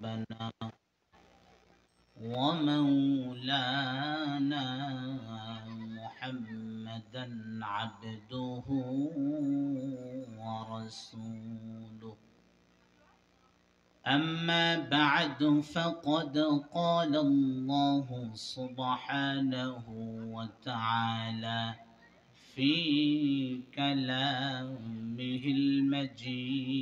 وحبيبنا ومولانا محمدا عبده ورسوله. أما بعد فقد قال الله سبحانه وتعالى في كلامه المجيد: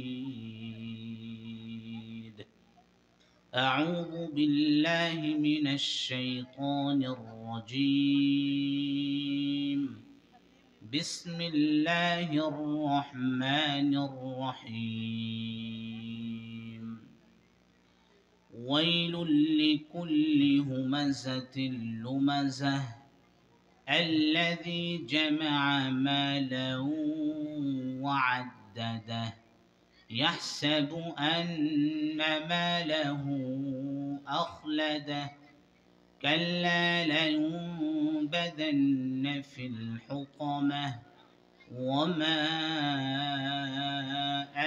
أعوذ بالله من الشيطان الرجيم. بسم الله الرحمن الرحيم. ويل لكل همزة لمزة الذي جمع مالا وعدده يحسب أن ماله أخلده كلا لينبذن في الحطمة وما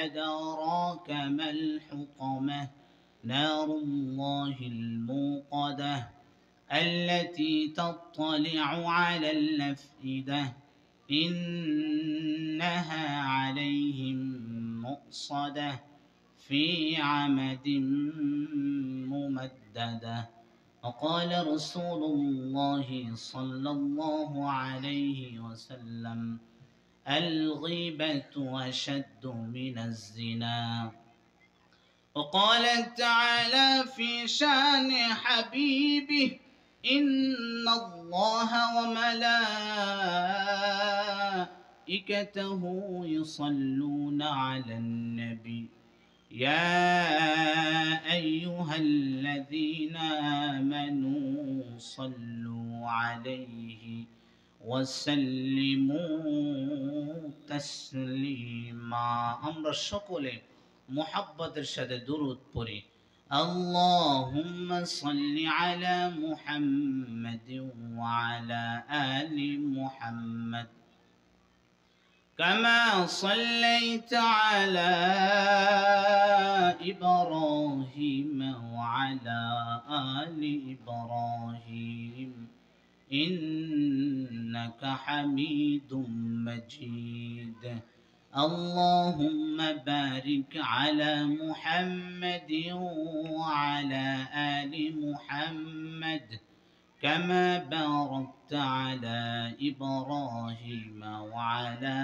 أدراك ما الحطمة نار الله الموقدة التي تطلع على الأفئدة إنها عليهم مؤصدة في عمد ممددة. وقال رسول الله صلى الله عليه وسلم: الغيبة أشد من الزنا. وقال تعالى في شان حبيبه: إن الله وملائكته يصلون على النبي يا أيها الذين آمنوا صلوا عليه وسلموا تسليما। আমরা সকলে মুহাব্বতের সাথে দুরূদ পড়ি। اللهم صل على محمد وعلى آل محمد كما صليت على إبراهيم وعلى آل إبراهيم إنك حميد مجيد. اللهم بارك على محمد وعلى آل محمد كما باركت على إبراهيم وعلى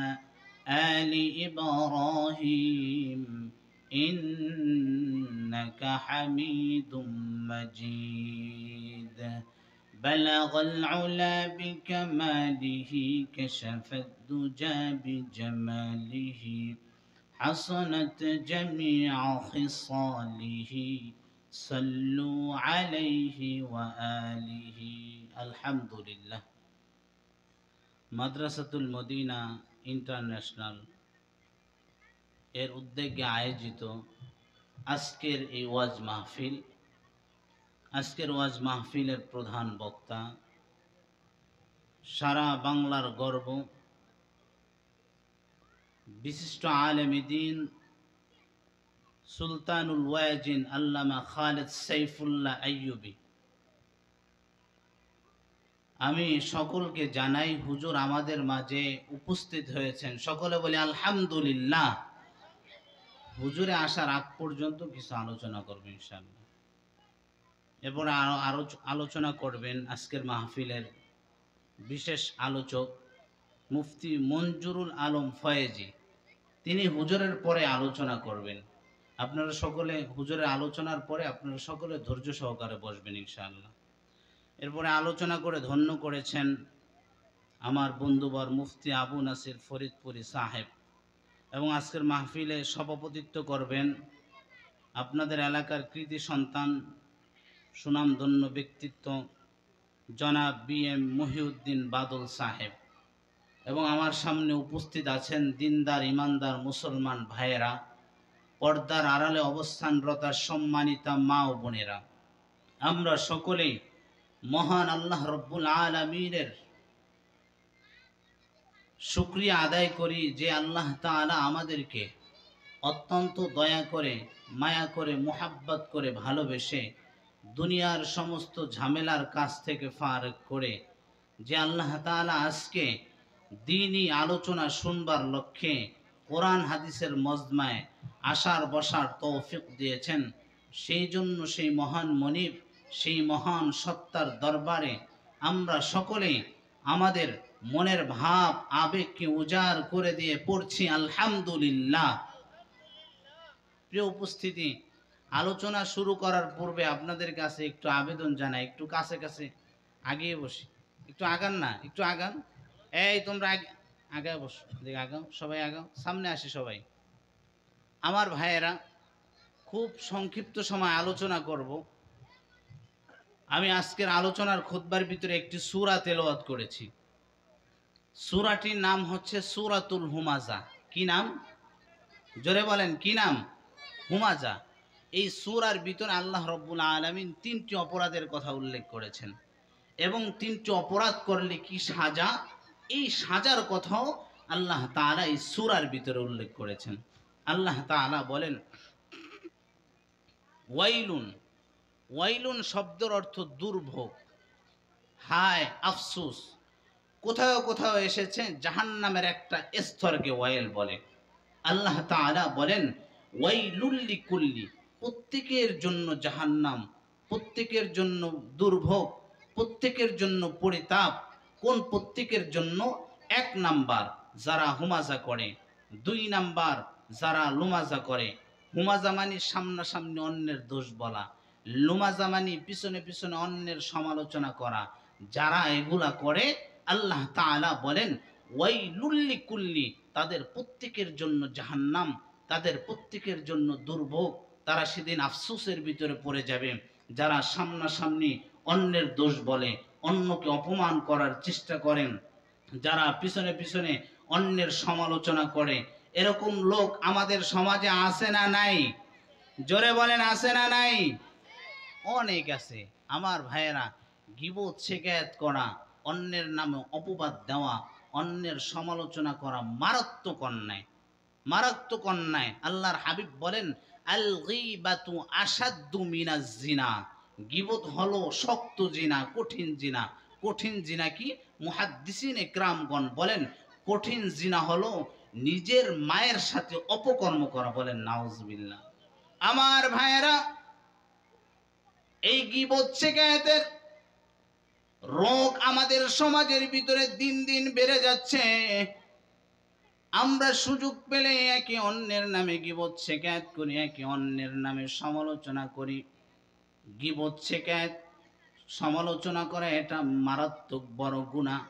آل إبراهيم إنك حميد مجيد. بلغ العلا بكماله كشف الدجى بجماله حصنت جميع خصاله صلوا عليه وآله। الحمد لله। মাদ্রাসাতুল মদিনা ইন্টারন্যাশনাল এর উদ্যোগে আয়োজিত আজকের এই ওয়াজ মাহফিল, আজকের ওয়াজ মাহফিলের প্রধান বক্তা, সারা বাংলার গর্ব, বিশিষ্ট আলেমে দ্বীন সুলতানুল ওয়াজিন আল্লামা খালেদ সাইফুল্লাহ আইয়ুবী। আমি সকলকে জানাই হুজুর আমাদের মাঝে উপস্থিত হয়েছেন, সকলে বলি আলহামদুলিল্লাহ। হুজুরে আসার আগ পর্যন্ত কিছু আলোচনা করবেন ইনশাআল্লাহ। এরপরে আরো আলোচনা করবেন আজকের মাহফিলের বিশেষ আলোচক মুফতি মঞ্জুরুল আলম ফয়েজি। তিনি হুজুরের পরে আলোচনা করবেন। আপনারা সকলে হুজুরের আলোচনার পরে আপনারা সকলে ধৈর্য সহকারে বসবেন ইনশাআল্লাহ। এরপরে আলোচনা করে ধন্য করেছেন আমার বন্ধুবর মুফতি আবু নাসির ফরিদপুরি সাহেব, এবং আজকের মাহফিলে সভাপতিত্ব করবেন আপনাদের এলাকার কৃতি সন্তান, সুনামধন্য ব্যক্তিত্ব জনাব BM মহিউদ্দিন বাদল সাহেব। এবং আমার সামনে উপস্থিত আছেন দিনদার ইমানদার মুসলমান ভাইয়েরা, পর্দার আড়ালে অবস্থানরতা সম্মানিতা মা ও বোনেরা। আমরা সকলেই মহান আল্লাহ রব্বুল আলামিনের শুকরিয়া আদায় করি যে আল্লাহ তাআলা আমাদেরকে অত্যন্ত দয়া করে, মায়া করে, মোহাব্বত করে, ভালোবেসে দুনিয়ার সমস্ত ঝামেলার কাছ থেকে ফারাক করে যে আল্লাহ তাআলা আজকে দ্বীনি আলোচনা শুনবার লক্ষ্যে কোরআন হাদিসের মজমায় আসার বসার তৌফিক দিয়েছেন, সেই জন্য সেই মহান মনিব, সেই মহান সত্তার দরবারে আমরা সকলে আমাদের মনের ভাব আবেগকে উজাড় করে দিয়ে পড়ছি আলহামদুলিল্লাহ। প্রিয় উপস্থিতি, আলোচনা শুরু করার পূর্বে আপনাদের কাছে একটু আবেদন জানাই, একটু কাছে কাছে আগিয়ে বসি, একটু আগান না, একটু আগান। এই তোমরা আগায় বসো, দেখে আগাও, সবাই আগাও, সামনে আসি সবাই। আমার ভাইয়েরা, খুব সংক্ষিপ্ত সময় আলোচনা করব। আমি আজকের আলোচনার খুতবার ভিতরে একটি সূরা তেলাওয়াত করেছি। সূরাটির নাম হচ্ছে সূরাতুল হুমাজা। কি নাম? জোরে বলেন, কি নাম? হুমাজা। এই সূরার ভিতরে আল্লাহ রাব্বুল আলামিন 3টি অপরাধের কথা উল্লেখ করেছেন এবং 3টি অপরাধ করলে কি সাজা, এই সাজার কথাও আল্লাহ তাআলা এই সূরার ভিতরে উল্লেখ করেছেন। আল্লাহ তাআলা বলেন, ওয়াইলুন। ওয়াইলুন শব্দের অর্থ দুর্ভোগ, হায়, আফসোস। কোথাও কোথাও এসেছে জাহান্নামের একটা স্তরকে ওয়াইল বলে। আল্লাহ তাআলা বলেন, ওয়াইলুল লিকুল্লি, প্রত্যেকের জন্য জাহান্নাম, প্রত্যেকের জন্য দুর্ভোগ, প্রত্যেকের জন্য পরিতাপ। কোন প্রত্যেকের জন্য? 1 নাম্বার যারা হুমাজা করে, 2 নাম্বার যারা লুমাজা করে। হুমাজা মানে সামনাসামনি অন্যের দোষ বলা, লুমাজা মানে পিছনে পিছনে অন্যের সমালোচনা করা। যারা এগুলা করে আল্লাহ তাআলা বলেন ওয়াইলুল লিকুল্লি, তাদের প্রত্যেকের জন্য জাহান্নাম, তাদের প্রত্যেকের জন্য দুর্ভোগ। তারা সেদিন আফসোসের ভিতরে পড়ে যাবে। যারা সামনাসামনি অন্যের দোষ বলে, অন্যকে অপমান করার চেষ্টা করেন, যারা পিছনে পিছনে অন্যের সমালোচনা করে, এরকম লোক আমাদের সমাজে আছে না নাই? জোরে বলেন, আছে না নাই? অনেক আছে। আমার ভাইয়েরা, গীবত শিকায়াত করা, অন্যের নামে অপবাদ দেওয়া, অন্যের সমালোচনা করা মারাত্মক অন্যায়, মারাত্মক অন্যায়। আল্লাহর হাবিব বলেন, আল গীবাতু আশাদ্দু মিনাজ জিনা। গীবত হলো শক্ত জিনা, কঠিন জিনা। কঠিন জিনা কি? মুহাদ্দিসিন ইকরামগণ বলেন, কঠিন জিনা হলো নিজের মায়ের সাথে অপকর্ম করা। বলেন নাউজুবিল্লাহ। আমার ভাইয়েরা, এই গীবত শিকায়াতের রোগ আমাদের সমাজের ভিতরে দিন দিন বেড়ে যাচ্ছে। আমরা সুযোগ পেলে একে অন্যের নামে গীবত শিকায়াত করি, একে অন্যের নামে সমালোচনা করি। গীবত শিকায়াত, সমালোচনা করা এটা মারাত্মক বড় গুনাহ।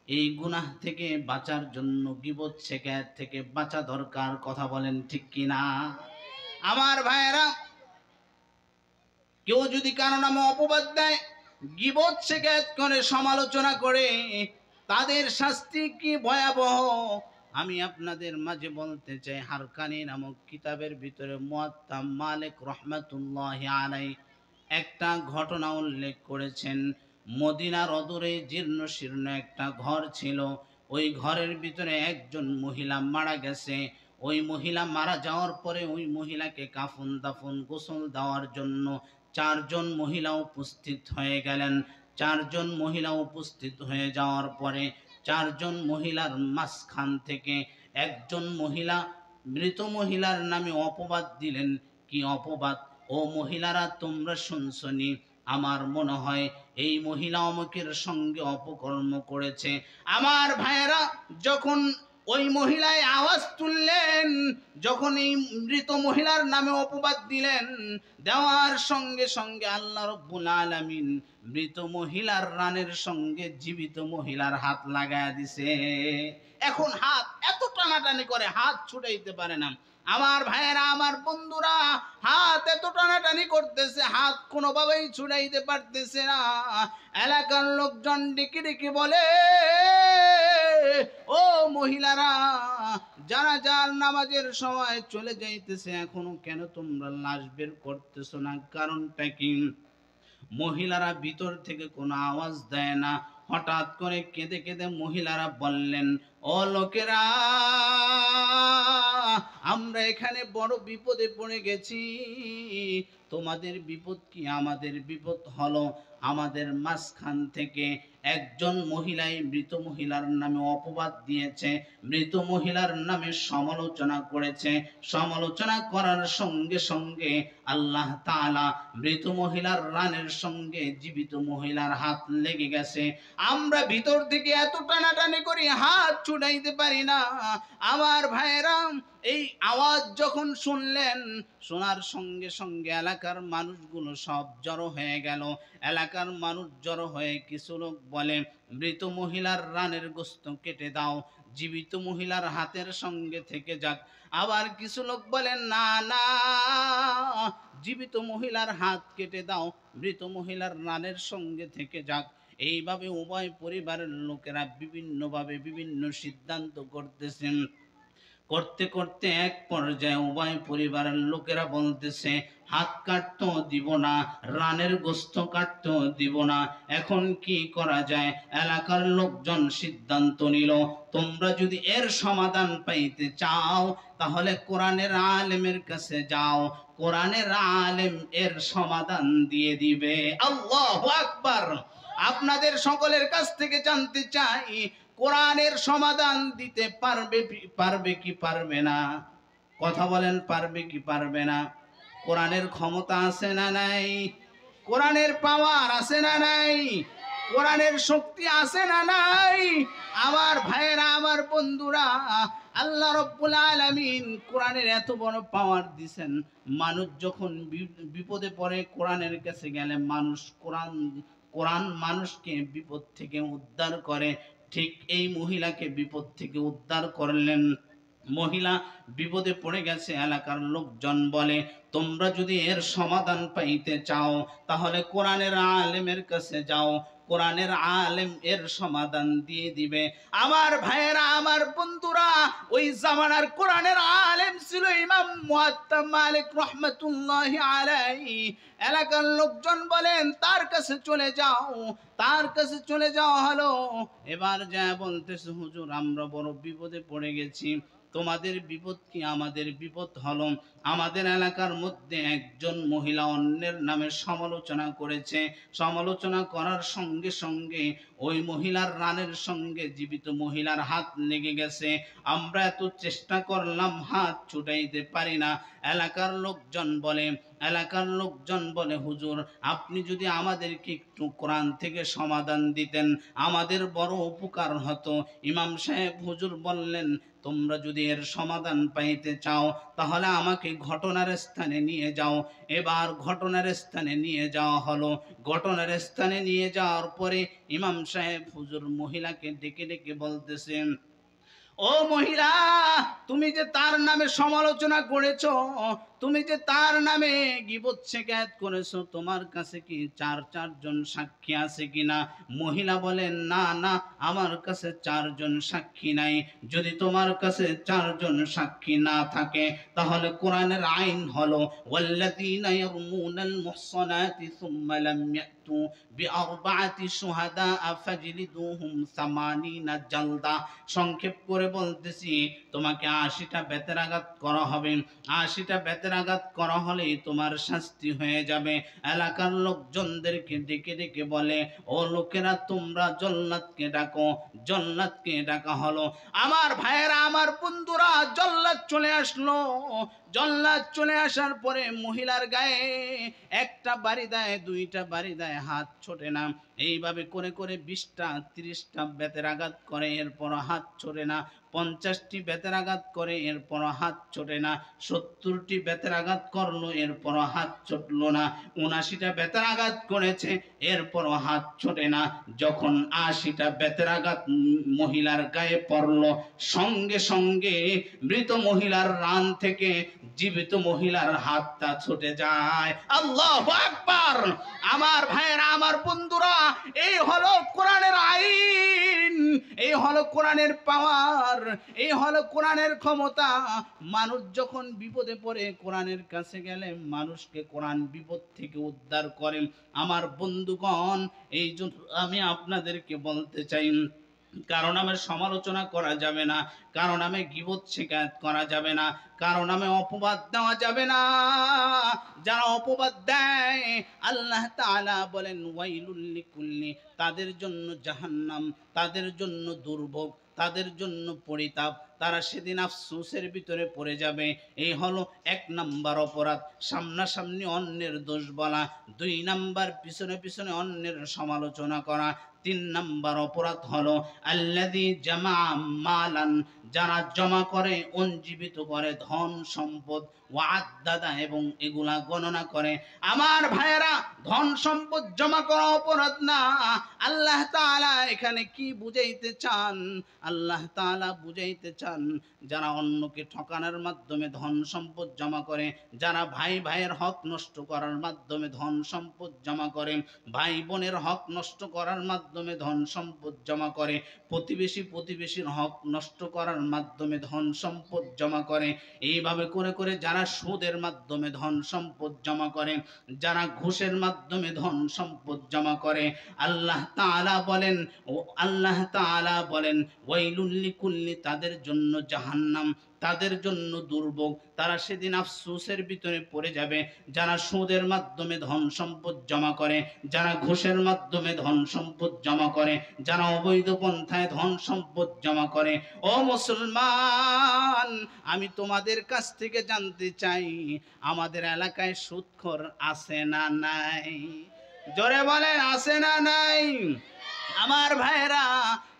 এই গুনাহ থেকে বাঁচার জন্য গীবত শিকায়াত থেকে বাঁচা দরকার। কথা বলেন ঠিক কিনা? আমার ভাইয়েরা, কেউ যদি কারো নামে অপবাদ দেয়, গীবত শিকায়াত করে, সমালোচনা করে, তাদের শাস্তি কি ভয়াবহ আমি আপনাদের মাঝে বলতে চাই। হারকানি নামক কিতাবের ভিতরে মুয়াত্তা মালিক রহমাতুল্লাহি আলাইহি একটা ঘটনা উল্লেখ করেছেন। মদিনার অদূরে জীর্ণ শীর্ণ একটা ঘর ছিল। ওই ঘরের ভিতরে একজন মহিলা মারা গেছে। ওই মহিলা মারা যাওয়ার পরে ওই মহিলাকে কাফন দাফন গোসল দেওয়ার জন্য 4 জন মহিলা উপস্থিত হয়ে গেলেন। 4 জন মহিলা উপস্থিত হয়ে যাওয়ার পরে 4 জন মহিলার মাঝখান থেকে একজন মহিলা মৃত মহিলার নামে অপবাদ দিলেন। কি অপবাদ? ও মহিলারা, তোমরা শুনছনি, আমার মনে হয় এই মহিলা অমুকের সঙ্গে অপকর্ম করেছে। আমার ভাইয়েরা, যখন ওই মহিলায় আওয়াজ তুললেন, যখন এই মৃত মহিলার নামে অপবাদ দিলেন, দেওয়ার সঙ্গে সঙ্গে আল্লাহ রাব্বুল আলামিন মৃত মহিলার রানের সঙ্গে জীবিত মহিলার হাত লাগায়া দিছে। এখন হাত এত টানাটানি করে হাত ছুটাইতে পারে না। আমার ভাইয়েরা, আমার বন্ধুরা, হাত এত টানাটানি করতেছে, হাত কোনোভাবেই ছুটাইতে পারতেছে না। এলাকার লোকজন ডেকে ডেকে বলে, ও মহিলারা, যারা যার নামাজের সময় চলে যাইতেছে, এখনো কেন তোমরা লাশ বের করতেছো না? কারণটা কি? মহিলারা ভিতর থেকে কোনো আওয়াজ দেয় না। হঠাৎ করে কেঁদে কেঁদে মহিলারা বললেন, ও লোকেরা, আমরা এখানে বড় বিপদে পড়ে গেছি। তোমাদের বিপদ কি আমাদের বিপদ হলো, আমাদের মাঝখান থেকে একজন মহিলাই মৃত মহিলার নামে অপবাদ দিয়েছে, মৃত মহিলার নামে সমালোচনা করেছে। সমালোচনা করার সঙ্গে সঙ্গে আল্লাহ তাআলা মৃত মহিলার রানের সঙ্গে জীবিত মহিলার হাত লেগে গেছে। আমরা ভিতর থেকে এত টানাটানি করি, হাত ছুটাইতে পারি না। আমার ভাইয়েরা, এই আওয়াজ যখন শুনলেন, শোনার সঙ্গে সঙ্গে এলাকার মানুষগুলো সব জড়ো হয়ে গেল। এলাকার মানুষ জড়ো হয়ে কিছু লোক বলে, মৃত মহিলার রানের গোস্ত কেটে দাও, জীবিত মহিলার হাতের সঙ্গে থেকে যাক। আবার কিছু লোক বলেন, না না, জীবিত মহিলার হাত কেটে দাও, মৃত মহিলার রানের সঙ্গে থেকে যাক। এইভাবে উভয় পরিবারের লোকেরা বিভিন্নভাবে বিভিন্ন সিদ্ধান্ত করতেছেন। করতে করতে এক পর্যায়ে উভয় পরিবারের লোকেরা বলতেছে, হাত কাটতেও দিব না, রানের গোস্ত কাটতেও দিব না, এখন কি করা যায়? এলাকার লোকজন সিদ্ধান্ত নিল, তোমরা যদি এর সমাধান পাইতে চাও তাহলে কোরআনের আলেমের কাছে যাও, কোরআনের আলেম এর সমাধান দিয়ে দিবে। আল্লাহু আকবার। আপনাদের সকলের কাছ থেকে জানতে চাই, কোরআনের সমাধান দিতে পারবে কি পারবে না? কথা বলেন, পারবে কি পারবে না? কোরআনের ক্ষমতা আছে না নাই? কোরআনের পাওয়ার আছে না নাই? কোরআনের শক্তি আছে না নাই? আমার ভাইয়েরা, আমার বন্ধুরা, আল্লাহ রাব্বুল আলামিন কোরআনের এত বড় পাওয়ার দিবেন। মানুষ যখন বিপদে পড়ে কোরআনের কাছে গেলে কোরআন মানুষকে বিপদ থেকে উদ্ধার করে। ঠিক এই মহিলাকে বিপদ থেকে উদ্ধার করলেন। মহিলা বিপদে পড়ে গেছে। এলাকার লোকজন বলে, তোমরা যদি এর সমাধান পাইতে চাও তাহলে কোরআনের আলেমের কাছে যাও, কোরআনের আলেম এর সমাধান দিয়ে দিবে। আমার ভাইয়েরা, আমার বন্ধুরা, ওই জামানার কোরআনের আলেম ছিল ইমাম মুয়াত্তা মালিক রাহমাতুল্লাহি আলাইহি। এলাকার লোকজন বলেন, তার কাছে চলে যাও। তার কাছে চলে যাওয়া হলো। এবার যা বলতেছে, হুজুর আমরা বড় বিপদে পড়ে গেছি, তোমাদের বিপদ কি আমাদের বিপদ হলো। আমাদের এলাকার মধ্যে একজন মহিলা অন্যের নামে সমালোচনা করেছে। সমালোচনা করার সঙ্গে সঙ্গে ওই মহিলার রানের সঙ্গে জীবিত মহিলার হাত লেগে গেছে। আমরা এত চেষ্টা করলাম, হাত ছুটাইতে পারি না। এলাকার লোকজন বলে হুজুর, আপনি যদি আমাদেরকে একটু কোরআন থেকে সমাধান দিতেন আমাদের বড় উপকার হতো। ইমাম সাহেব হুজুর বললেন, তোমরা যদি এর সমাধান পাইতে চাও তাহলে আমাকে ঘটনার স্থানে নিয়ে যাও। এবার ঘটনার স্থানে নিয়ে যাওয়া হলো। ঘটনার স্থানে নিয়ে যাওয়ার পরে ইমাম সাহেব হুজুর মহিলাকে ডেকে ডেকে বলতেছেন, ও মহিলা, তুমি যে তার নামে সমালোচনা করেছো, তুমি যে তার নামে গীবত শিকায়ত করেছো, তোমার কাছে কি চারজন সাক্ষী আছে কিনা? মহিলা বলেন, না না, আমার কাছে চারজন সাক্ষী নাই। যদি তোমার কাছে চারজন সাক্ষী না থাকে তাহলে কোরআনের আইন হলো, ওয়াল্লাযীনা ইয়ারমুনাল মুহসানাতি সুম্মা লাম ইয়াতু বিআরবাআতি শুহাদা ফাজলিদুহুম 80 জালদা। সংক্ষেপ করে বলতেছি, তোমাকে 80টা বেতের আঘাত করা হবে। 80টা বেতের আঘাত করা হলে তোমার শাস্তি হয়ে যাবে। এলাকার লোকজনদেরকে ডেকে ডেকে বলে, ও লোকেরা, তোমরা জল্লাদকে ডাকো। জল্লাদকে ডাকা হলো। আমার ভাইয়েরা, আমার বন্ধুরা, জল্লাদ চলে আসলো। জল্লাদ চলে আসার পরে মহিলার গায়ে একটা বাড়ি দেয়, দুইটা বাড়ি দেয়, হাত ছোটে না। এইভাবে করে করে 20টা 30টা বেতের আঘাত করে, এরপর হাত ছোটে না। 50টি বেতের আঘাত করে, এরপর হাত ছোটে না। 70টি বেতের আঘাত করলো, এরপর হাত ছুটলো না। 79টা বেতের আঘাত করেছে, এরপর হাত ছোটে না। যখন 80টা বেতের আঘাত মহিলার গায়ে পড়লো, সঙ্গে সঙ্গে মৃত মহিলার রান থেকে জীবিত মহিলার হাতটা ছুটে যায়। আল্লাহু আকবার। আমার ভাইয়েরা, আমার বন্ধুরা, এই হলো কোরআনের আইন, এই হলো কোরআনের পাওয়ার, এই হলো কোরআনের ক্ষমতা। মানুষ যখন বিপদে পড়ে কোরআনের কাছে গেলে মানুষকে কোরআন বিপদ থেকে উদ্ধার করেন। আমার বন্ধুগণ, এই জন্য আমি আপনাদেরকে বলতে চাই, কারো নামে সমালোচনা করা যাবে না, কারো নামে গীবত শিকায়ত করা যাবে না, কারো নামে অপবাদ দেওয়া যাবে না। যারা অপবাদ দেয় আল্লাহ তাআলা বলেন ওয়াইলুল লিকুল্লি, তাদের জন্য জাহান্নাম, তাদের জন্য দুর্ভোগ, তাদের জন্য পরিতাপ, তারা সেদিন আফসোসের ভিতরে পড়ে যাবে। এই হলো 1 নাম্বার অপরাধ, সামনাসামনি অন্যের দোষ বলা। 2 নাম্বার পিছনে পিছনে অন্যের সমালোচনা করা। 3 নাম্বার অপরাধ হলো আল্লাযী জামা মালান, যারা জমা করে, অঞ্জীবিত করে ধন সম্পদ, ওয়াদ্দাদা, এবং এগুলা গণনা করে। আমার ভাইয়েরা, ধন সম্পদ জমা করা অপরাধ না। আল্লাহ তাআলা এখানে কি বুঝাইতে চান? আল্লাহ তাআলা বুঝাইতে চান যারা অন্যকে ঠকানোর মাধ্যমে ধন সম্পদ জমা করে, যারা ভাই ভাইয়ের হক নষ্ট করার মাধ্যমে ধন সম্পদ জমা করে, ভাই বোনের হক নষ্ট করার মাধ্যমে ধন সম্পদ জমা করে, প্রতিবেশী প্রতিবেশীর হক নষ্ট করার মাধ্যমে ধন সম্পদ জমা করে, এইভাবে করে করে যারা সুদের মাধ্যমে ধন সম্পদ জমা করে, যারা ঘুষের মাধ্যমে ধন সম্পদ জমা করে, আল্লাহ তাআলা বলেন, ও আল্লাহ তাআলা বলেন ওয়াইলুল লিকুল্লি, তাদের জন্য জাহান্নাম, তাদের জন্য দুর্ভোগ, তারা সেদিন আফসোসের ভিতরে পড়ে যাবে। যারা সুদের মাধ্যমে ধন সম্পদ জমা করে, যারা ঘুষের মাধ্যমে ধন সম্পদ জমা করে, যারা অবৈধ পন্থায় ধন সম্পদ জমা করে। ও মুসলমান, আমি তোমাদের কাছ থেকে জানতে চাই, আমাদের এলাকায় সুদখোর আছে না নাই? জোরে বলেন, আছে না নাই? আমার ভাইরা,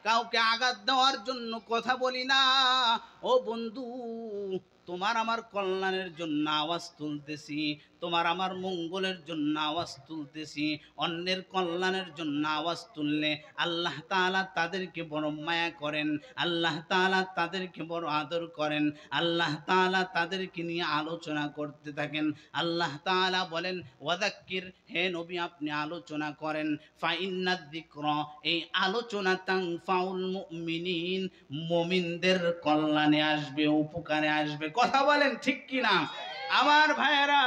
কাউকে আঘাত দেওয়ার জন্য কথা বলি না। ও বন্ধু, তোমার আমার কল্যাণের জন্য আওয়াজ তুলতেছি, তোমার আমার মঙ্গলের জন্য আওয়াজ তুলতেছি। অন্যের কল্যাণের জন্য আওয়াজ তুললে আল্লাহ তাআলা তাদেরকে বড় মায়া করেন, আল্লাহ তাআলা তাদেরকে বড় আদর করেন, আল্লাহ তাআলা তাদেরকে নিয়ে আলোচনা করতে থাকেন। আল্লাহ তাআলা বলেন ওয়াযাক্কির, হে নবী আপনি আলোচনা করেন, ফাইন্নাদ যিকরা, এই আলোচনা তানফাউল মুমিনিন, মুমিনদের কল্যাণে আসবে, উপকারে আসবে। কথা বলেন ঠিক কি না? আমার ভাইয়েরা,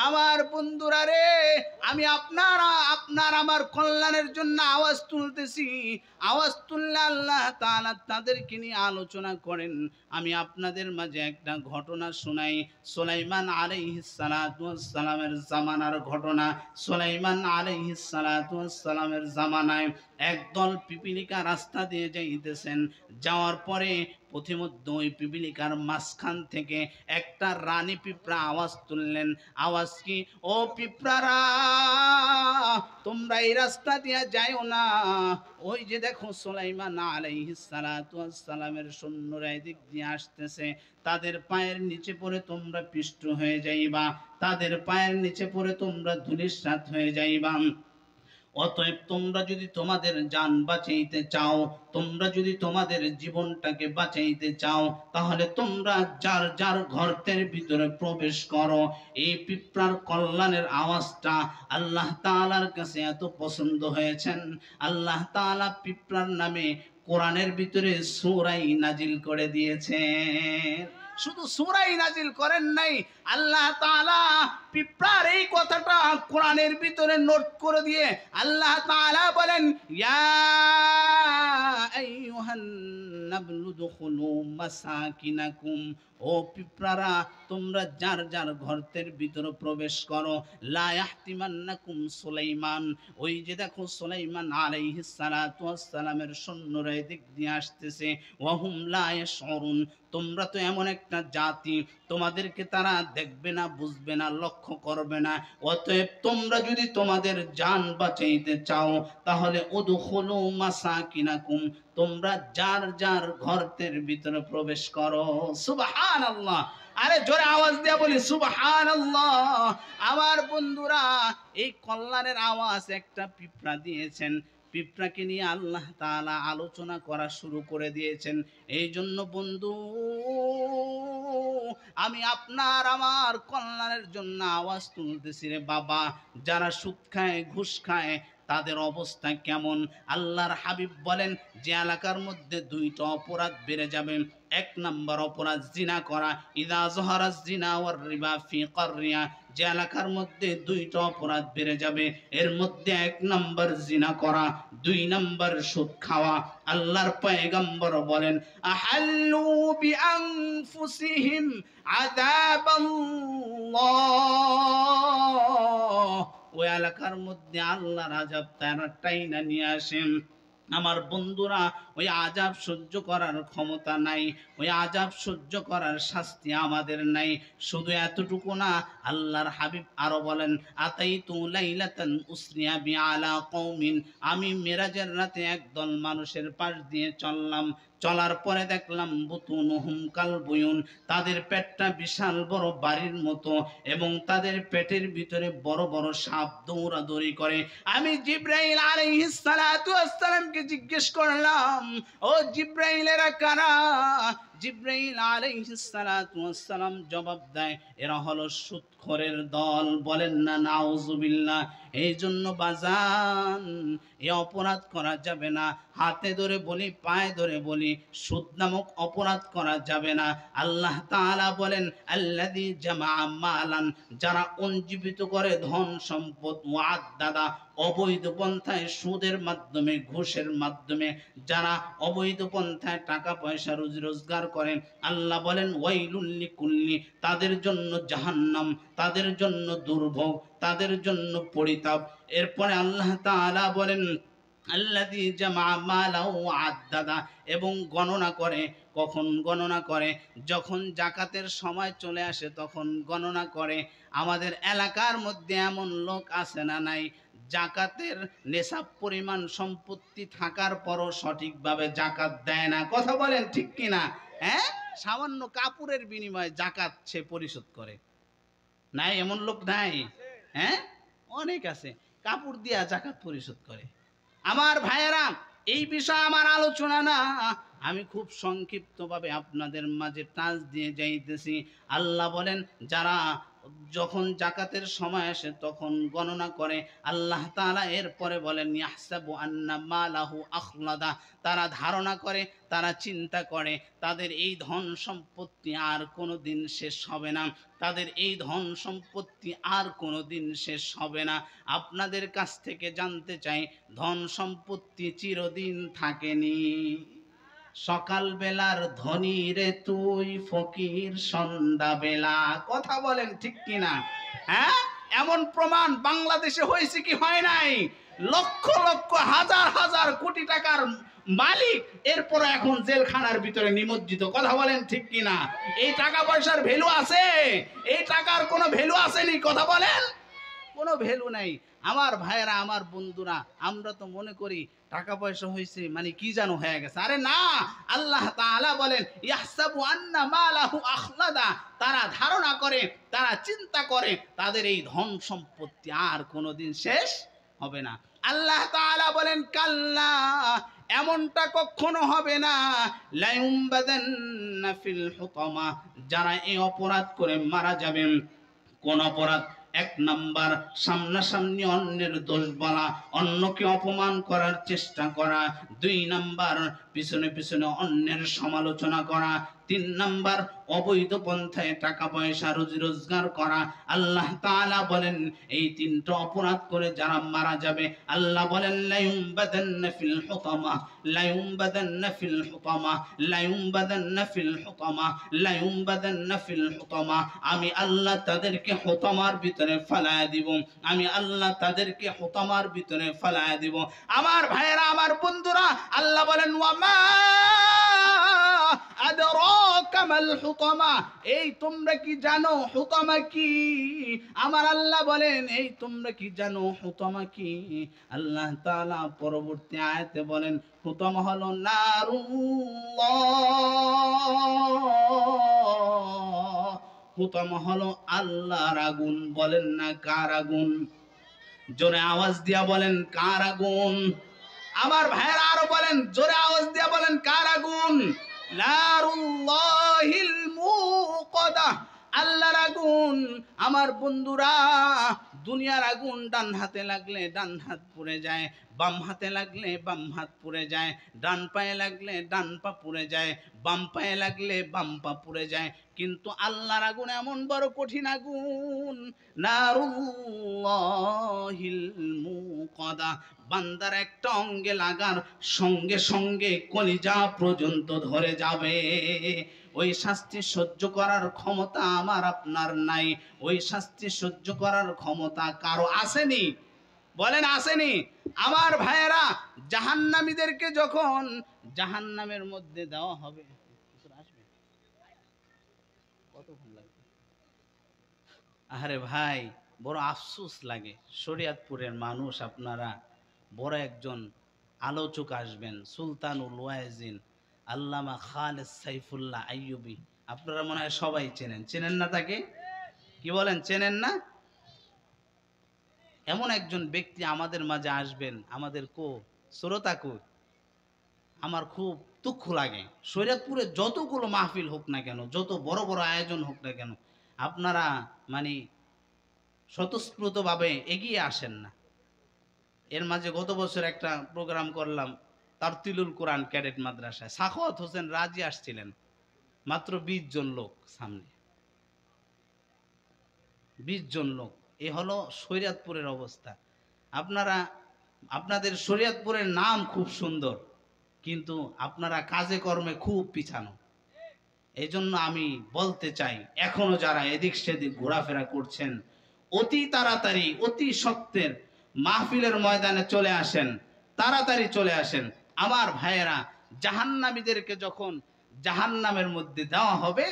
আমার বন্ধুরা রে, আমি আপনার আমার কল্যাণের জন্য আওয়াজ তুলতেছি। আওয়াজ তুললে আল্লাহ তাআলা তাদেরকে নিয়ে আলোচনা করেন। আমি আপনাদের মাঝে একটা ঘটনা শোনাই, সুলাইমান আলাইহিস সালাতু ওয়াস সালামের জামানার ঘটনা। সুলাইমান আলাইহিস সালাতু ওয়াস সালামের জামানায় একদল পিপিলিকা রাস্তা দিয়ে যাইতেছেন। যাওয়ার পরে পথিমধ্যে ওই পিপিলিকার মাঝখান থেকে একটা রানী পিঁপড়া আওয়াজ তুললেন। আওয়াজ কি? ও পিঁপড়ারা, তোমরা এই রাস্তা দিয়ে যাইও না। ওই যে দেখো সুলাইমান আলাইহিস সালাতু ওয়াস সালামের সৈন্যরা এদিক দিয়ে আসতেছে, তাদের পায়ের নিচে পড়ে তোমরা পিষ্ট হয়ে যাইবা, তাদের পায়ের নিচে পড়ে তোমরা ধূলিসাৎ হয়ে যাইবা। অতএব তোমরা যদি তোমাদের জান বাঁচাইতে চাও, তোমরা যদি তোমাদের জীবনটাকে বাঁচাইতে চাও, তাহলে তোমরা যার যার গর্তের ভিতরে প্রবেশ করো। এই পিঁপড়ার কল্যাণের আওয়াজটা আল্লাহ তাআলার কাছে এত পছন্দ হয়েছেন, আল্লাহ তাআলা পিঁপড়ার নামে কোরআনের ভিতরে সূরা নাজিল করে দিয়েছেন। শুধু সূরাই নাজিল করেন নাই, আল্লাহ তাআলা পিঁপড়ার এই কথাটা কোরআনের ভিতরে নোট করে দিয়ে আল্লাহ তাআলা বলেন ইয়া আইয়ুহান নাবলু দুখুলু মাসাকিনাকুম, ও পিঁপড়ারা তোমরা যার যার গর্তের ভিতরে প্রবেশ করো। লা ইয়াহতিমান্নাকুম সুলাইমান, ওই যে দেখো সুলাইমান আলাইহিস সালাতু ওয়াস সালামের সৈন্যরা এদিক দিয়ে আসতেছে। ওয়াহুম লা ইয়াশউরুন, তোমরা তো এমন একটা জাতি, তোমাদেরকে তারা দেখবে না, বুঝবে না, লক্ষ্য করবে না। অতএব তোমরা যদি তোমাদের জান বাঁচাইতে চাও, তাহলে উদখুলু মাসাকিনাকুম, তোমরা যার যার গর্তের ভিতরে প্রবেশ করো। সুবহানাল্লাহ! আরে জোরে আওয়াজ দিয়ে বলি সুবহানাল্লাহ! আমার বন্ধুরা, এই কল্যাণের আওয়াজ একটা পিঁপড়া দিয়েছেন। পিঁপড়াকে নিয়ে আল্লাহ তাআলা আলোচনা করা শুরু করে দিয়েছেন। এই জন্য বন্ধু, আমি আপনার আমার কল্যাণের জন্য আওয়াজ তুলতেছি রে বাবা। যারা সুদ খায়, ঘুষ খায়, তাদের অবস্থা কেমন? আল্লাহর হাবিব বলেন যে এলাকার মধ্যে 2টা অপরাধ বেড়ে যাবে। 1 নাম্বার অপরাধ জিনা করা, ইদা যহারাজ জিনা ওয়ার রিবা ফি কাররিয়া, যে এলাকার মধ্যে দুইটা অপরাধ বেড়ে যাবে, এর মধ্যে 1 নম্বর জিনা করা, 2 নম্বর সুদ খাওয়া। আল্লাহর পয়গম্বর বলেন আহাল্লু বিআনফুসিহিম আযাবাল্লাহ, ওই এলাকার মধ্যে আল্লাহর আযাব তারা টাইনা নিয়ে আসেন। আমার বন্ধুরা, ওই আযাব সহ্য করার ক্ষমতা নাই, ওই আযাব সহ্য করার শাস্তি আমাদের নাই। শুধু এতটুকু না, আল্লাহর হাবিব আরো বলেন আতাইতু লাইলাতান উসরিয়া বি আলা কওমিন, আমি মেরাজের রাতে একদল মানুষের পাশ দিয়ে চললাম, চলার পরে দেখলাম বুতুনুহুম কালবুয়ুন, তাদের পেটটা বিশাল বড় বাড়ির মতো এবং তাদের পেটের ভিতরে বড় বড় সাপ দৌড়াদৌড়ি করে। আমি জিবরাইল আলাইহিস সালাতু ওয়াস সালামকে জিজ্ঞেস করলাম, ও জিবরাইলেরা কারা? জিবরাইল আলাইহিস সালাতু ওয়াস সালাম জবাব দেয়, এরা হলো সুদখোরের দল। বলেন না নাউজুবিল্লাহ। এই জন্য বাজান, এ অপরাধ করা যাবে না। হাতে ধরে বলি, পায়ে ধরে বলি, সুদ নামক অপরাধ করা যাবে না। আল্লাহ তাআলা বলেন আল্লাযী জামা মালান, যারা অঞ্জীবিত করে ধন সম্পদ, ওয়াদাদা, অবৈধ পন্থায় সুদের মাধ্যমে, ঘুষের মাধ্যমে যারা অবৈধ পন্থায় টাকা পয়সা রুজি রোজগার করেন, আল্লাহ বলেন ওয়াইলুল লিকুল্লি, তাদের জন্য জাহান্নাম, তাদের জন্য দুর্ভোগ, তাদের জন্য পরিতাপ। এরপরে আল্লাহ তাআলা বলেন আল্লাযী জামা মালাহু ওয়াদাদা, এবং গণনা করে। কখন গণনা করে? যখন যাকাতের সময় চলে আসে তখন গণনা করে। আমাদের এলাকার মধ্যে এমন লোক আছে না নাই, জাকাতের নেশাব পরিমাণ সম্পত্তি থাকার পরও সঠিকভাবে জাকাত দেয় না। কথা বলেন ঠিক কিনা? হ্যাঁ, সামান্য কাপড়ের বিনিময়ে জাকাত সে পরিশোধ করে। নাই এমন লোক নাই? হ্যাঁ, অনেক আছে, কাপড় দিয়া জাকাত পরিশোধ করে। আমার ভাইয়েরা, এই বিষয়ে আমার আলোচনা না, আমি খুব সংক্ষিপ্তভাবে আপনাদের মাঝে টাচ দিয়ে যাইতেছি। আল্লাহ বলেন যারা যখন জাকাতের সময় আসে তখন গণনা করে, আল্লাহ তাআলা এরপরে বলেন ইয়াহসাবু আন্না মালাহু আখলাদা, তারা ধারণা করে, তারা চিন্তা করে তাদের এই ধন সম্পত্তি আর কোনোদিন শেষ হবে না, তাদের এই ধন সম্পত্তি আর কোনোদিন শেষ হবে না। আপনাদের কাছ থেকে জানতে চাই, ধন সম্পত্তি চিরদিন থাকেনি। সকাল বেলার ধনী রে তুই, ফকির সন্ধ্যা বেলা। কথা বলেন ঠিক কিনা? হ্যাঁ, এমন প্রমাণ বাংলাদেশে হয়েছে কি হয় নাই? লক্ষ লক্ষ হাজার হাজার কোটি টাকার মালিক এরপর এখন জেলখানার ভিতরে নিমজ্জিত। কথা বলেন ঠিক কিনা? এই টাকা পয়সার ভ্যালু আছে? এই টাকার কোনো ভ্যালু আসেনি? কথা বলেন, কোনো ভ্যালু নাই। আমার ভাইয়েরা, আমার বন্ধুরা, আমরা তো মনে করি টাকা পয়সা হয়েছে মানে কি যেন হয়ে গেছে। আরে না, আল্লাহ তাআলা বলেন ইয়াহসাবু আন্না মালাহু আখলাদা, তারা ধারণা করে, তারা চিন্তা করে তাদের এই ধন সম্পত্তি আর কোনোদিন শেষ হবে না। আল্লাহ তাআলা বলেন কাল্লা, এমনটা কখনো হবে না। লায়ুমবাদান্না ফিল হুতামা, যারা এই অপরাধ করে মারা যাবেন। কোন অপরাধ? 1 নাম্বার সামনাসামনি অন্যের দোষ বলা, অন্যকে অপমান করার চেষ্টা করা। 2 নাম্বার পিছনে পিছনে অন্যের সমালোচনা করা। 3 নাম্বার অবৈধ পন্থায় টাকা পয়সা রুজি রোজগার করা। আল্লাহ তাআলা বলেন এই 3টা অপরাধ করে যারা মারা যাবে, আল্লাহ বলেন লায়ুমবাদান্না ফিল হুতামা, লায়ুমবাদান্না ফিল হুতামা, লায়ুমবাদান্না ফিল হুতামা, লায়ুমবাদান্না ফিল হুতামা, আমি আল্লাহ তাদেরকে হুতামার ভিতরে ফেলায় দিব, আমি আল্লাহ তাদেরকে হুতামার ভিতরে ফেলায় দিব। আমার ভাইয়েরা, আমার বন্ধুরা, আল্লাহ বলেন ওয়ামা আদরাকা মাল হুতামা, এই তোমরা কি জানো হুতামা কি? আমার আল্লাহ বলেন এই তোমরা কি জানো হুতামা কি? আল্লাহ তাআলা পরবর্তী আয়াতে বলেন হুতামা হলো নারুল্লাহ, হুতামা হলো আল্লাহর আগুন। বলেন না কার আগুন? জোরে আওয়াজ দিয়া বলেন কার আগুন? আমার ভাইয়েরা আরো বলেন, জোরে আওয়াজ দিয়া বলেন কার আগুন? নারুল্লাহিল মুকাদা, আল্লাহর আগুন। আমার বন্ধুরা, দুনিয়ার আগুন ডান হাতে লাগলে ডান হাত পুড়ে যায়, বাম হাতে লাগলে বাম হাত পুড়ে যায়, ডান পায়ে লাগলে ডান পা পুড়ে যায়, বাম পায়ে লাগলে বাম পা পুড়ে যায়। কিন্তু আল্লাহর আগুন এমন বড় কঠিন আগুন, নারুল্লাহিল মুকাদা, বান্দার একটা অঙ্গে লাগার সঙ্গে সঙ্গে কলিজা পর্যন্ত ধরে যাবে। ওই শাস্তি সহ্য করার ক্ষমতা আমার আপনার নাই। ওই শাস্তি সহ্য করার ক্ষমতা কারো আসেনি? বলেন আসেনি? আমার ভাইয়েরা, জাহান্নামীদেরকে যখন জাহান্নামের মধ্যে দেওয়া হবে, আরে ভাই বড় আফসোস লাগে। শরীয়তপুরের মানুষ আপনারা, বড় একজন আলোচক আসবেন, সুলতানুল ওয়াইজিন আল্লামা খালেদ সাইফুল্লাহ আইয়ুবী। আপনারা মনে হয় সবাই চেনেন, চেনেন না তাকে? কি বলেন, চেনেন না? এমন একজন ব্যক্তি আমাদের মাঝে আসবেন, আমাদের শ্রোতা আমার খুব দুঃখ লাগে। শরীয়তপুরে যতগুলো মাহফিল হোক না কেন, যত বড় বড় আয়োজন হোক না কেন, আপনারা মানে স্বতঃস্ফূর্তভাবে এগিয়ে আসেন না। এর মাঝে গত বছর একটা প্রোগ্রাম করলাম তারতিলুল কোরআন ক্যাডেট মাদ্রাসায়, সাখাওয়াত হোসেন রাজি আসছিলেন, মাত্র 20 জন লোক সামনে, 20 জন লোক। এ হলো শরীয়তপুরের অবস্থা। আপনাদের শরীয়তপুরের নাম খুব সুন্দর, কিন্তু আপনারা কাজে কর্মে খুব পিছানো। এই জন্য আমি বলতে চাই, এখনো যারা এদিক সেদিক ঘোরাফেরা করছেন, অতি তাড়াতাড়ি অতি সত্যের মাহফিলের ময়দানে চলে আসেন, তাড়াতাড়ি চলে আসেন। আমার ভাইয়েরা, জাহান্নামীদেরকে যখন জাহান্নামের মধ্যে দেওয়া হবে,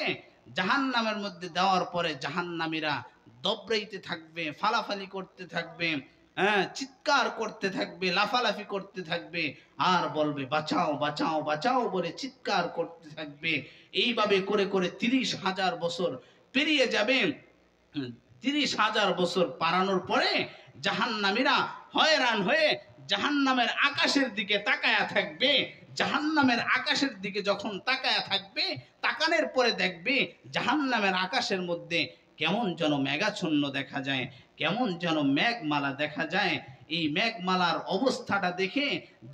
জাহান্নামের মধ্যে দেওয়ার পরে জাহান্নামীরা দবড়াইতে থাকবে, ফালাফালি করতে থাকবে, চিৎকার করতে থাকবে, লাফালাফি করতে থাকবে, আর বলবে বাঁচাও বাঁচাও বাঁচাও বলে চিৎকার করতে থাকবে। এইভাবে করে করে 30,000 বছর পেরিয়ে যাবে। 30,000 বছর পারানোর পরে জাহান্নামীরা হয়রান হয়ে জাহান্নামের আকাশের দিকে তাকায়া থাকবে। জাহান্নামের আকাশের দিকে যখন তাকায়া থাকবে, তাকানোর পরে দেখবে জাহান্নামের আকাশের মধ্যে কেমন যেন মেঘাচ্ছন্ন দেখা যায়, কেমন যেন মেঘমালা দেখা যায়। এই মেঘমালার অবস্থাটা দেখে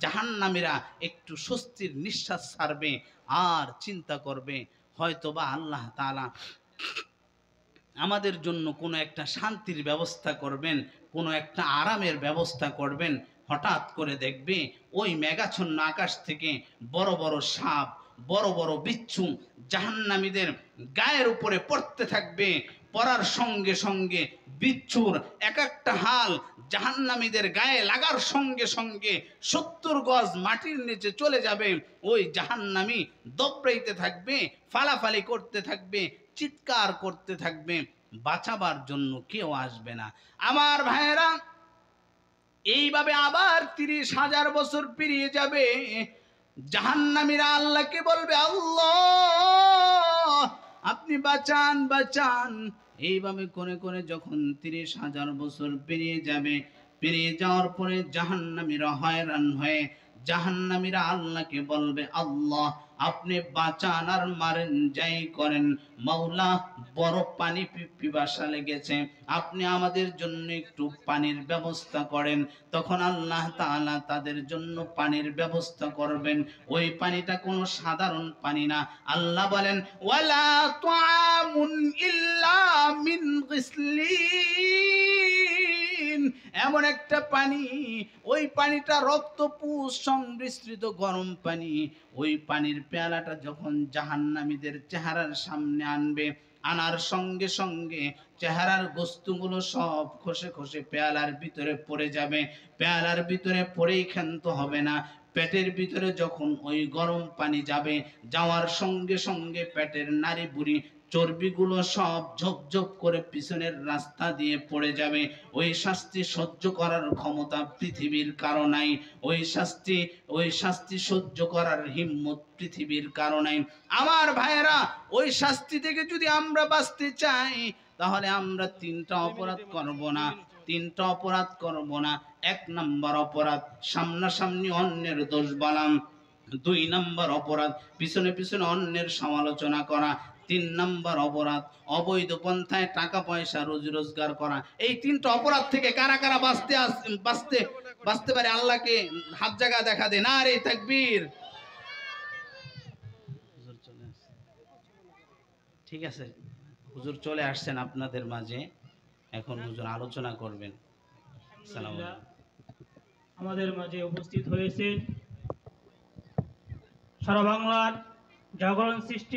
জাহান্নামীরা একটু স্বস্তির নিঃশ্বাস ছাড়বে, আর চিন্তা করবে হয়তোবা আল্লাহ তাআলা আমাদের জন্য কোনো একটা শান্তির ব্যবস্থা করবেন, কোনো একটা আরামের ব্যবস্থা করবেন। হঠাৎ করে দেখবে ওই মেঘাচ্ছন্ন আকাশ থেকে বড় বড় সাপ, বড় বড় বিচ্ছু জাহান্নামীদের গায়ের উপরে পড়তে থাকবে। পড়ার সঙ্গে সঙ্গে বিচ্ছুর এক একটা হাল জাহান্নামীদের গায়ে লাগার সঙ্গে সঙ্গে 70 গজ মাটির নিচে চলে যাবে। ওই জাহান্নামী দবড়াইতে থাকবে, ফালাফালি করতে থাকবে, চিৎকার করতে থাকবে, বাঁচাবার জন্য কেউ আসবে না। আমার ভাইয়েরা, এইভাবে আবার 30,000 বছর পেরিয়ে যাবে। জাহান্নামীরা আল্লাহকে বলবে, আল্লাহ আপনি বাঁচান বাঁচান। এইভাবে করে করে যখন 30,000 বছর পেরিয়ে যাবে, পেরিয়ে যাওয়ার পরে জাহান্নামীরা হয়রান হয়ে জাহান্নামীরা আল্লাহকে বলবে, আল্লাহ আপনি বাঁচান আর মারেন যাই করেন, মাওলা বড় পানি পিপাসা লেগেছে, আপনি আমাদের জন্য একটু পানির ব্যবস্থা করেন। তখন আল্লাহ তাআলা তাদের জন্য পানির ব্যবস্থা করবেন। ওই পানিটা কোনো সাধারণ পানি না। আল্লাহ বলেন, ওয়ালা তুআমুন ইল্লা মিন গিসলিন, এমন একটা পানি, ওই পানিটা রক্তপুষ সংমিশ্রিত গরম পানি। ওই পানির পেয়ালাটা যখন জাহান্নামীদের চেহারার সামনে আনবে, আনার সঙ্গে সঙ্গে চেহারার বস্তুগুলো সব খসে খসে পেয়ালার ভিতরে পড়ে যাবে। পেয়ালার ভিতরে পড়েই ক্ষান্ত হবে না, পেটের ভিতরে যখন ওই গরম পানি যাবে, যাওয়ার সঙ্গে সঙ্গে পেটের নাড়ি বুড়ি চর্বিগুলো সব ঝপঝপ করে পিছনের রাস্তা দিয়ে পড়ে যাবে। ওই শাস্তি সহ্য করার ক্ষমতা পৃথিবীর কারো নাই। ওই শাস্তি সহ্য করার হিম্মত পৃথিবীর কারো নাই। আমার ভাইয়েরা, ওই শাস্তি থেকে যদি আমরা বাঁচতে চাই, তাহলে আমরা 3টা অপরাধ করব না। 3টা অপরাধ করব না। 1 নম্বর অপরাধ সামনাসামনি অন্যের দোষ বলা। 2 নম্বর অপরাধ পিছনে পিছনে অন্যের সমালোচনা করা। 3 নম্বর অপরাধ অবৈধ পন্থায় টাকা পয়সা রোজি রোজগার করা। এই 3টা অপরাধ থেকে কারা কারা বাঁচতে পারে আল্লাহকে হাত জায়গা দেখা দেন। নারে তাকবীর। হুজুর চলে আসছে, ঠিক আছে, হুজুর চলে আসছেন আপনাদের মাঝে, এখন হুজুর আলোচনা করবেন। আসসালামু আলাইকুম। আমাদের মাঝে উপস্থিত হয়েছে সারা বাংলার জাগরণ সৃষ্টি